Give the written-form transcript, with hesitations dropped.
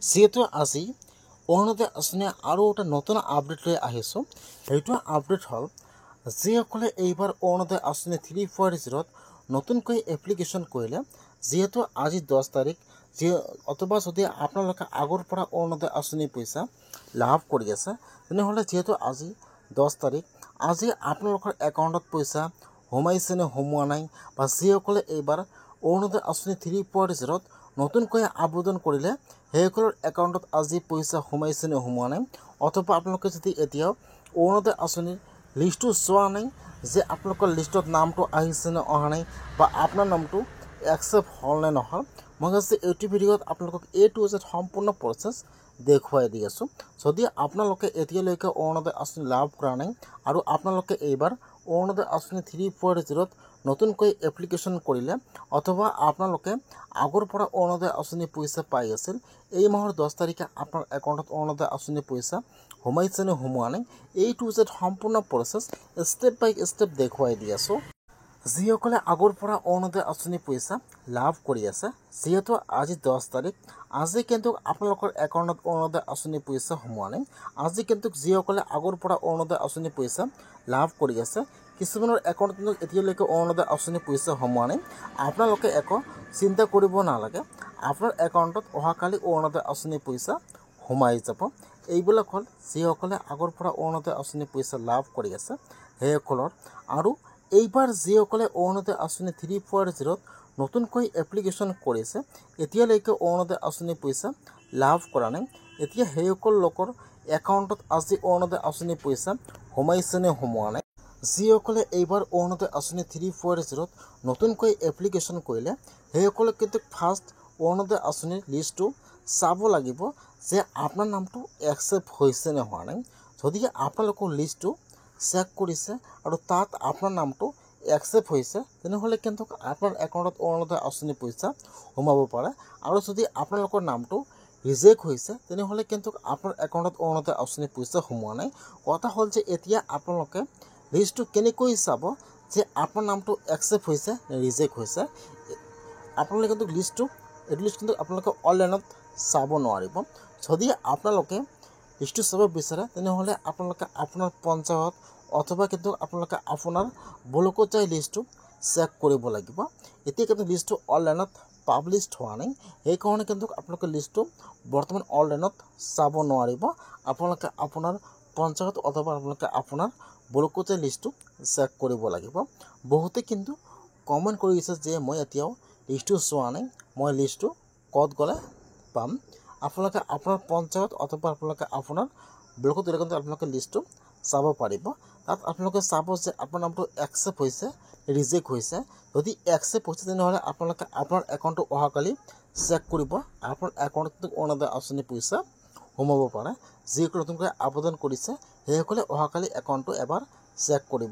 যিহেতু আজি অৰুণোদয় আঁচনি আৰু এটা নতুন আপডেট লৈ আহিছোঁ। সেইটো আপডেট হ'ল যিসকলে এইবাৰ অৰুণোদয় আঁচনি 3.0 নতুনকৈ এপ্লিকেশ্যন কৰিলে, যিহেতু আজি 10 তাৰিখ, অথবা যদি আপোনালোকে আগৰ পৰা অৰুণোদয় আঁচনি পইচা লাভ কৰি আছে, তেনেহ'লে যিহেতু আজি 10 তাৰিখ, আজি আপোনালোকৰ একাউণ্টত পইচা সোমাইছে নে সোমোৱা নাই, বা যিসকলে এইবাৰ অৰুণোদয় আঁচনি 3.0 নতুনকৈ আবেদন কৰিলে সেইসকলৰ একাউণ্টত আজি পইচা সোমাইছে নে সোমোৱা নাই, অথবা আপোনালোকে যদি এতিয়াও অৰুণোদয় আঁচনিৰ লিষ্টটো চোৱা নাই, যে আপোনালোকৰ লিষ্টত নামটো আহিছে নে অহা নাই, বা আপোনাৰ নামটো একচেপ্ট হ'ল নে নহ'ল, মই আজি এইটো ভিডিঅ'ত আপোনালোকক A to Z সম্পূৰ্ণ প্ৰচেছ দেখুৱাই দি আছোঁ। যদি আপোনালোকে এতিয়ালৈকে অৰুণোদয় আঁচনি লাভ কৰা নাই আৰু আপোনালোকে এইবাৰ অৰুণোদয় আঁচনি 3.0 নতুনকৈ এপ্লিকেশ্যন কৰিলে, অথবা আপোনালোকে আগৰ পৰা অৰুণোদয় আঁচনি পইচা পাই আছিল, এই মাহৰ 10 তাৰিখে আপোনাৰ একাউণ্টত অৰুণোদয় আঁচনি পইচা সোমাইছে নে সোমোৱা নাই, A to Z সম্পূৰ্ণ প্ৰচেছ ষ্টেপ বাই ষ্টেপ দেখুৱাই দি আছোঁ। যিসকলে আগৰ পৰা অৰুণোদয় আঁচনি পইচা লাভ কৰি আছে, যিহেতু আজি 10 তাৰিখ, আজি কিন্তু আপোনালোকৰ একাউণ্টত অৰুণোদয় আঁচনি পইচা সোমোৱা নাই। আজি কিন্তু যিসকলে আগৰ পৰা অৰুণোদয় আঁচনি পইচা লাভ কৰি আছে, কিছুমানৰ একাউণ্টত কিন্তু এতিয়ালৈকে অৰুণোদয় আঁচনি পইচা সোমোৱা নাই। আপোনালোকে একো চিন্তা কৰিব নালাগে, আপোনাৰ একাউণ্টত অহাকালি অৰুণোদয় আঁচনি পইচা সোমাই যাব। এইবিলাক হ'ল যিসকলে আগৰ পৰা অৰুণোদয় আঁচনি পইচা লাভ কৰি আছে সেইসকলৰ। আৰু এইবাৰ যিসকলে অৰুণোদয় আঁচনি 3.0 নতুনকৈ এপ্লিকেশ্যন কৰিছে, এতিয়ালৈকে অৰুণোদয় আঁচনি পইচা লাভ কৰা নাই, এতিয়া সেইসকল লোকৰ একাউণ্টত আজি অৰুণোদয় আঁচনি পইচা সোমাইছে নে সোমোৱা নাই। যিসকলে এইবাৰ অৰুণোদয় আঁচনি 3.0 নতুনকৈ এপ্লিকেশ্যন কৰিলে, সেইসকলে কিন্তু ফাৰ্ষ্ট অৰুণোদয় আঁচনিৰ লিষ্টটো চাব লাগিব যে আপোনাৰ নামটো একচেপ্ট হৈছে নে হোৱা নাই। যদি আপোনালোকৰ লিষ্টটো চেক কৰিছে আৰু তাত আপোনাৰ নামটো একচেপ্ট হৈছে, তেনেহ'লে কিন্তু আপোনাৰ একাউণ্টত অৰুণোদয় আঁচনি পইচা সোমাব পাৰে। আৰু যদি আপোনালোকৰ নামটো ৰিজেক্ট হৈছে, তেনেহ'লে কিন্তু আপোনাৰ একাউণ্টত অৰুণোদয় আঁচনি পইচা সোমোৱা নাই। কথা হ'ল যে এতিয়া আপোনালোকে লিষ্টটো কেনেকৈ চাব যে আপোনাৰ নামটো একচেপ্ট হৈছে নে ৰিজেক্ট হৈছে। আপোনালোকে কিন্তু এইটো লিষ্ট কিন্তু আপোনালোকে অনলাইনত চাব নোৱাৰিব। যদি আপোনালোকে লিষ্টটো চাব বিচাৰে, তেনেহ'লে আপোনালোকে আপোনাৰ পঞ্চায়ত অথবা কিন্তু আপোনালোকে আপোনাৰ ব্লকত যাই লিষ্টটো চেক কৰিব লাগিব। এতিয়া কিন্তু লিষ্টটো অনলাইনত পাব্লিছ হোৱা নাই, সেইকাৰণে কিন্তু আপোনালোকে লিষ্টটো বৰ্তমান অনলাইনত চাব নোৱাৰিব। আপোনালোকে আপোনাৰ পঞ্চায়ত অথবা আপোনালোকে আপোনাৰ ব্লকত যাই লিষ্টটো চেক কৰিব লাগিব। বহুতে কিন্তু কমেণ্ট কৰি দিছে যে মই এতিয়াও লিষ্টটো চোৱা নাই, মই লিষ্টটো ক'ত গ'লে পাম। আপোনালোকে আপোনাৰ পঞ্চায়ত অথবা আপোনালোকে আপোনাৰ ব্লকত গ'লে কিন্তু আপোনালোকে লিষ্টটো চাব পাৰিব। তাত আপোনালোকে চাব যে আপোনাৰ নামটো একচেপ্ট হৈছে ৰিজেক্ট হৈছে। যদি একচেপ্ট হৈছে, তেনেহ'লে আপোনালোকে আপোনাৰ একাউণ্টটো অহাকালি চেক কৰিব, আপোনাৰ একাউণ্টত অৰুণোদয় আঁচনি পইচা সোমাব পাৰে। যিসকলে নতুনকৈ আবেদন কৰিছে সেইসকলে অহাকালি একাউণ্টটো এবাৰ চেক কৰিব।